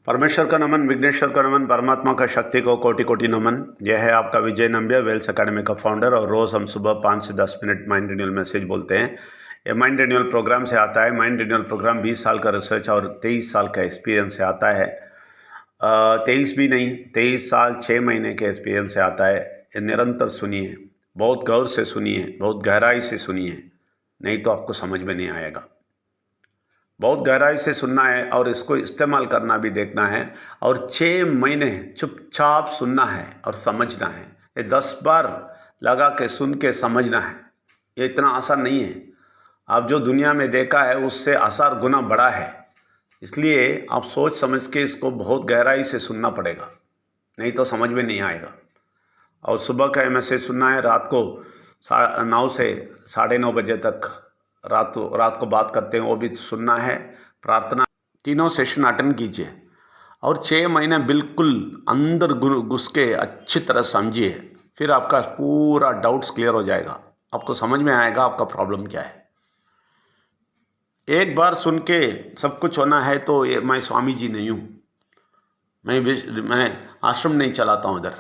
परमेश्वर का नमन, विघ्नेश्वर का नमन, परमात्मा का शक्ति को कोटि कोटि नमन। यह है आपका विजय नंबिया, वेल्स अकेडमी का फाउंडर। और रोज़ हम सुबह 5 से 10 मिनट माइंड रिन्यूअल मैसेज बोलते हैं। ये माइंड रिन्यूअल प्रोग्राम से आता है। माइंड रिन्यूअल प्रोग्राम 20 साल का रिसर्च और 23 साल का एक्सपीरियंस से आता है। 23 भी नहीं, 23 साल 6 महीने के एक्सपीरियंस से आता है। ये निरंतर सुनिए, बहुत गौर से सुनिए, बहुत गहराई से सुनिए, नहीं तो आपको समझ में नहीं आएगा। बहुत गहराई से सुनना है और इसको इस्तेमाल करना भी देखना है। और 6 महीने चुपचाप सुनना है और समझना है। ये 10 बार लगा के सुन के समझना है। ये इतना आसान नहीं है। आप जो दुनिया में देखा है उससे 1000 गुना बड़ा है। इसलिए आप सोच समझ के इसको बहुत गहराई से सुनना पड़ेगा, नहीं तो समझ में नहीं आएगा। और सुबह का मैसेज सुनना है। रात को 9 से 9:30 बजे तक रात को बात करते हैं, वो भी सुनना है। प्रार्थना, तीनों सेशन अटेंड कीजिए और 6 महीने बिल्कुल अंदर घुस के अच्छी तरह समझिए। फिर आपका पूरा डाउट्स क्लियर हो जाएगा। आपको समझ में आएगा आपका प्रॉब्लम क्या है। एक बार सुन के सब कुछ होना है तो ये मैं स्वामी जी नहीं हूँ, मैं आश्रम नहीं चलाता हूँ इधर।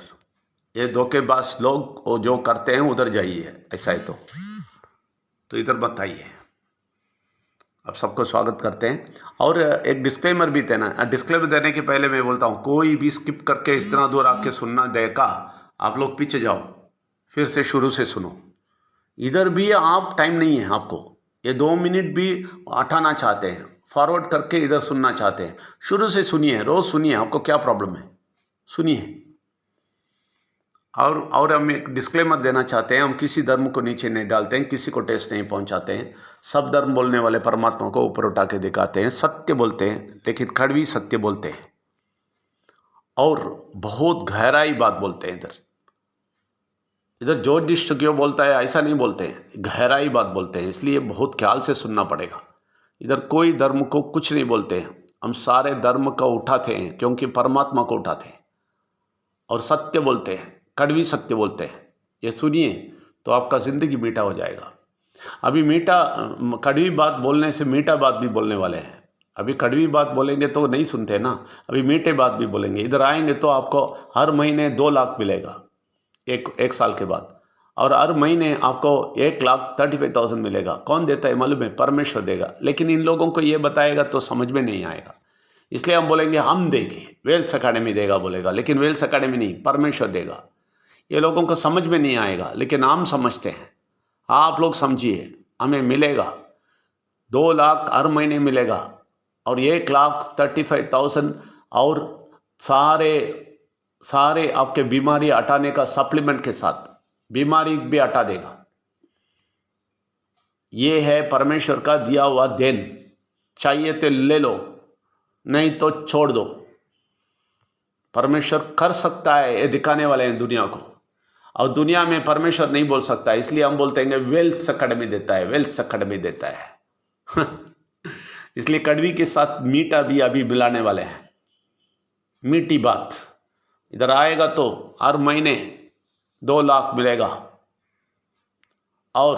ये धोखेबाज लोग वो जो करते हैं उधर जाइए, ऐसा है तो इधर मत आइए। आप सबको स्वागत करते हैं। और एक डिस्क्लेमर भी देना। डिस्क्लेमर देने के पहले मैं बोलता हूँ, कोई भी स्किप करके इतना दूर आके सुनना देखा, आप लोग पीछे जाओ, फिर से शुरू से सुनो। इधर भी आप टाइम नहीं है आपको, ये 2 मिनट भी हटाना चाहते हैं, फॉरवर्ड करके इधर सुनना चाहते हैं। शुरू से सुनिए, रोज़ सुनिए, आपको क्या प्रॉब्लम है सुनिए। और हम एक डिस्क्लेमर देना चाहते हैं, हम किसी धर्म को नीचे नहीं डालते हैं, किसी को टेस्ट नहीं पहुंचाते हैं। सब धर्म बोलने वाले परमात्मा को ऊपर उठा के दिखाते हैं, सत्य बोलते हैं, लेकिन कड़वी सत्य बोलते हैं और बहुत गहराई बात बोलते हैं। इधर ज्योतिष क्यों बोलता है ऐसा नहीं बोलते हैं, गहराई बात बोलते हैं। इसलिए बहुत ख्याल से सुनना पड़ेगा। इधर कोई धर्म को कुछ नहीं बोलते हैं, हम सारे धर्म को उठाते हैं क्योंकि परमात्मा को उठाते हैं और सत्य बोलते हैं, कड़वी सत्य बोलते हैं। ये सुनिए तो आपका ज़िंदगी मीठा हो जाएगा। अभी कड़वी बात बोलने से मीठा बात भी बोलने वाले हैं। अभी कड़वी बात बोलेंगे तो नहीं सुनते ना, अभी मीठे बात भी बोलेंगे। इधर आएंगे तो आपको हर महीने 2 लाख मिलेगा एक साल के बाद, और हर महीने आपको 1,35,000 मिलेगा। कौन देता है मालूम है? परमेश्वर देगा। लेकिन इन लोगों को ये बताएगा तो समझ में नहीं आएगा, इसलिए हम बोलेंगे हम देंगे, वेल्स अकेडमी देगा बोलेगा, लेकिन वेल्स अकेडमी नहीं, परमेश्वर देगा। ये लोगों को समझ में नहीं आएगा, लेकिन हम समझते हैं। आप लोग समझिए, हमें मिलेगा 2 लाख हर महीने मिलेगा और 1,35,000 और सारे आपके बीमारी हटाने का सप्लीमेंट के साथ बीमारी भी हटा देगा। ये है परमेश्वर का दिया हुआ देन। चाहिए तो ले लो, नहीं तो छोड़ दो। परमेश्वर कर सकता है, ये दिखाने वाले हैं दुनिया को, और दुनिया में परमेश्वर नहीं बोल सकता। इसलिए हम बोलते हैं वेल्स अकेडमी देता है, वेल्स अकेडमी देता है। इसलिए कड़वी के साथ मीठा भी अभी मिलाने वाले हैं। मीठी बात इधर आएगा तो हर महीने 2 लाख मिलेगा और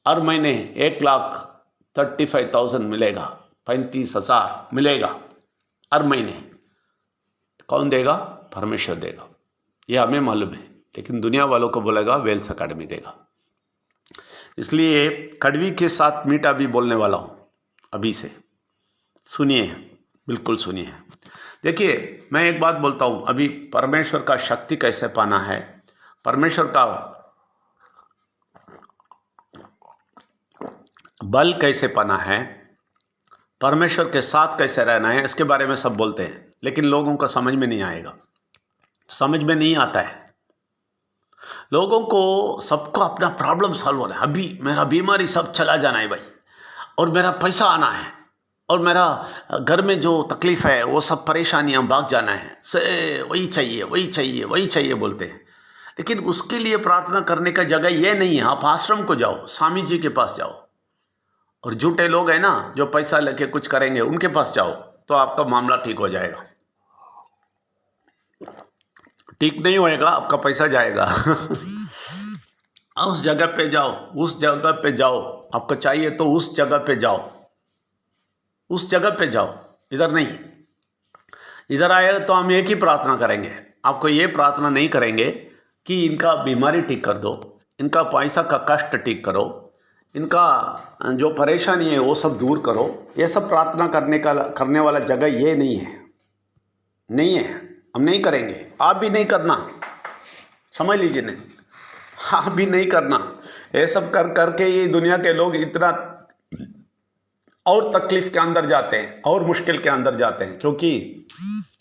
हर महीने 1,35,000 मिलेगा, 35,000 मिलेगा हर महीने। कौन देगा? परमेश्वर देगा। ये हमें मालूम है, लेकिन दुनिया वालों को बोलेगा वेल्स अकेडमी देगा। इसलिए कड़वी के साथ मीठा भी बोलने वाला हूँ अभी से। सुनिए, बिल्कुल सुनिए। देखिए, मैं एक बात बोलता हूँ, अभी परमेश्वर का शक्ति कैसे पाना है, परमेश्वर का बल कैसे पाना है, परमेश्वर के साथ कैसे रहना है, इसके बारे में सब बोलते हैं, लेकिन लोगों को समझ में नहीं आएगा, समझ में नहीं आता है। लोगों को सबको अपना प्रॉब्लम सॉल्व होना है। अभी मेरा बीमारी सब चला जाना है भाई, और मेरा पैसा आना है, और मेरा घर में जो तकलीफ़ है वो सब परेशानियां भाग जाना है, से वही चाहिए वही चाहिए वही चाहिए बोलते हैं। लेकिन उसके लिए प्रार्थना करने का जगह ये नहीं है। आप आश्रम को जाओ, स्वामी जी के पास जाओ, और झूठे लोग हैं ना जो पैसा लेके कुछ करेंगे, उनके पास जाओ तो आपका मामला ठीक हो जाएगा। ठीक नहीं होएगा, आपका पैसा जाएगा। उस जगह पे जाओ, उस जगह पे जाओ, आपको चाहिए तो उस जगह पे जाओ, उस जगह पे जाओ, इधर नहीं। इधर आए तो हम एक ही प्रार्थना करेंगे, आपको ये प्रार्थना नहीं करेंगे कि इनका बीमारी ठीक कर दो, इनका पैसा का कष्ट ठीक करो, इनका जो परेशानी है वो सब दूर करो। ये सब प्रार्थना करने वाला जगह ये नहीं है, नहीं है, हम नहीं करेंगे। आप भी नहीं करना, समझ लीजिए नहीं, आप भी नहीं करना। ये सब कर करके ये दुनिया के लोग इतना और तकलीफ के अंदर जाते हैं और मुश्किल के अंदर जाते हैं, क्योंकि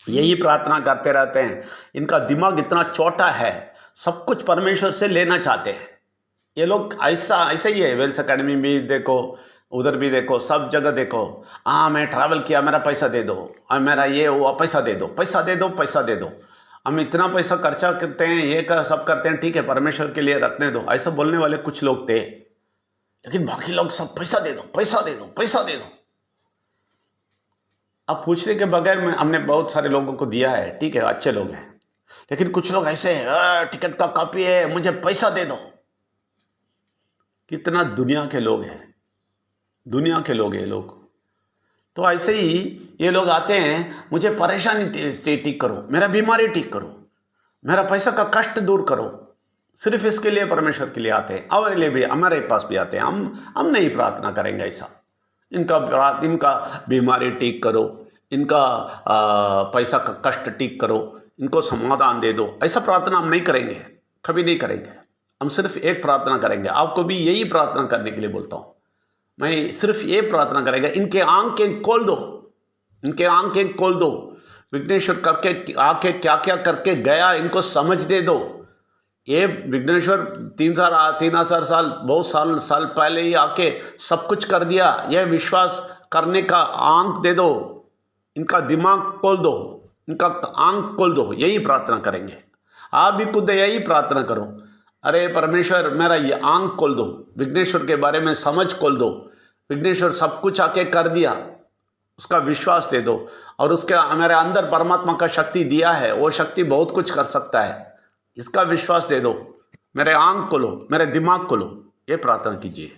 यही प्रार्थना करते रहते हैं। इनका दिमाग इतना छोटा है, सब कुछ परमेश्वर से लेना चाहते हैं ये लोग। ऐसा ही है। वेल्स एकेडमी भी देखो, उधर भी देखो, सब जगह देखो। हाँ मैं ट्रैवल किया, मेरा पैसा दे दो, मेरा ये वो पैसा दे दो, पैसा दे दो, पैसा दे दो। हम इतना पैसा खर्चा करते हैं, ये सब करते हैं, ठीक है परमेश्वर के लिए रखने दो, ऐसा बोलने वाले कुछ लोग थे। लेकिन बाकी लोग सब पैसा दे दो, पैसा दे दो, पैसा दे दो। अब पूछने के बगैर में हमने बहुत सारे लोगों को दिया है, ठीक है अच्छे लोग हैं। लेकिन कुछ लोग ऐसे हैं, टिकट का कॉपी है, मुझे पैसा दे दो। कितना दुनिया के लोग हैं, दुनिया के लोग हैं लोग। तो ऐसे ही ये लोग आते हैं, मुझे परेशानी ठीक करो, मेरा बीमारी ठीक करो, मेरा पैसा का कष्ट दूर करो। सिर्फ इसके लिए परमेश्वर के लिए आते हैं, हमारे लिए भी, हमारे पास भी आते हैं। हम नहीं प्रार्थना करेंगे ऐसा, इनका बीमारी ठीक करो, इनका पैसा का कष्ट ठीक करो, इनको समाधान दे दो, ऐसा प्रार्थना हम नहीं करेंगे, कभी नहीं करेंगे। हम सिर्फ एक प्रार्थना करेंगे, आपको भी यही प्रार्थना करने के लिए बोलता हूँ मैं। सिर्फ ये प्रार्थना करेंगे, इनके आंखें खोल दो, इनके आंखें खोल दो। विघ्नेश्वर करके आके क्या क्या करके गया, इनको समझ दे दो। ये विघ्नेश्वर 3,000 साल बहुत साल पहले ही आके सब कुछ कर दिया। यह विश्वास करने का आंख दे दो, इनका दिमाग खोल दो, इनका आंख खोल दो। यही प्रार्थना करेंगे। आप भी खुद यही प्रार्थना करो, अरे परमेश्वर मेरा ये आंख खोल दो, विघ्नेश्वर के बारे में समझ खोल दो। विघ्नेश्वर सब कुछ आके कर दिया, उसका विश्वास दे दो। और उसके मेरे अंदर परमात्मा का शक्ति दिया है, वो शक्ति बहुत कुछ कर सकता है, इसका विश्वास दे दो। मेरे आंख खोलो, मेरे दिमाग खोलो, ये प्रार्थना कीजिए।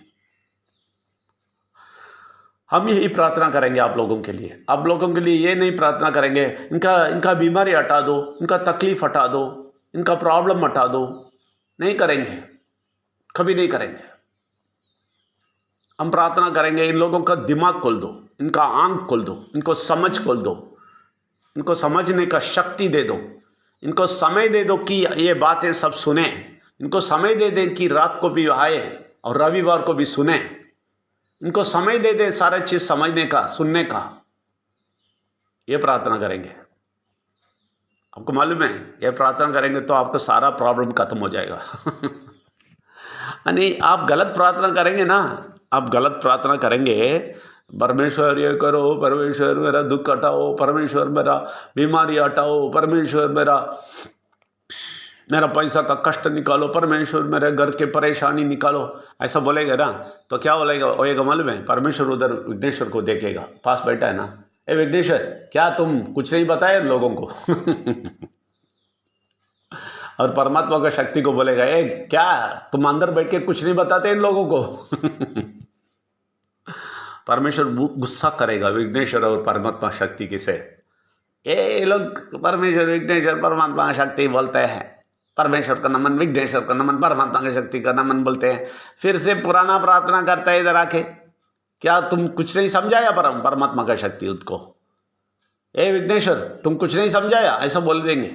हम यही प्रार्थना करेंगे आप लोगों के लिए। आप लोगों के लिए ये नहीं प्रार्थना करेंगे इनका बीमारी हटा दो, इनका तकलीफ हटा दो, इनका प्रॉब्लम हटा दो। नहीं करेंगे, कभी नहीं करेंगे। हम प्रार्थना करेंगे, इन लोगों का दिमाग खोल दो, इनका आंख खोल दो, इनको समझ खोल दो, इनको समझने का शक्ति दे दो, इनको समय दे दो कि ये बातें सब सुने, इनको समय दे दें कि रात को भी आए और रविवार को भी सुने, इनको समय दे दे सारे चीज समझने का, सुनने का। ये प्रार्थना करेंगे। आपको मालूम है, ये प्रार्थना करेंगे तो आपका सारा प्रॉब्लम खत्म हो जाएगा। नहीं, आप गलत प्रार्थना करेंगे ना, आप गलत प्रार्थना करेंगे, परमेश्वर ये करो, परमेश्वर मेरा दुख हटाओ, परमेश्वर मेरा बीमारी हटाओ, परमेश्वर मेरा पैसा का कष्ट निकालो, परमेश्वर मेरे घर के परेशानी निकालो, ऐसा बोलेगा ना तो क्या होएगा मालूम है? परमेश्वर उधर विघ्नेश्वर को देखेगा, पास बैठा है ना, ए विघ्नेश्वर क्या तुम कुछ नहीं बताए लोगों को? और परमात्मा का शक्ति को बोलेगा, ए क्या तुम अंदर बैठ के कुछ नहीं बताते इन लोगों को? परमेश्वर गुस्सा करेगा विघ्नेश्वर और परमात्मा शक्ति के से। ये लोग परमेश्वर विघ्नेश्वर परमात्मा शक्ति बोलते हैं, परमेश्वर का नमन, विघ्नेश्वर का नमन, परमात्मा की शक्ति का नमन बोलते हैं। फिर से पुराना प्रार्थना करता है इधर आके, क्या तुम कुछ नहीं समझाया परमात्मा का शक्ति उसको? ए विघ्नेश्वर तुम कुछ नहीं समझाया, ऐसा बोल देंगे।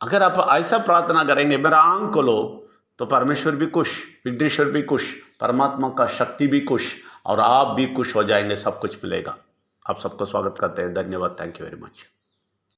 अगर आप ऐसा प्रार्थना करेंगे, मेरा आंख खोलो, तो परमेश्वर भी खुश, विघ्नेश्वर भी खुश, परमात्मा का शक्ति भी खुश, और आप भी खुश हो जाएंगे, सब कुछ मिलेगा। आप सबको स्वागत करते हैं। धन्यवाद। Thank you very much.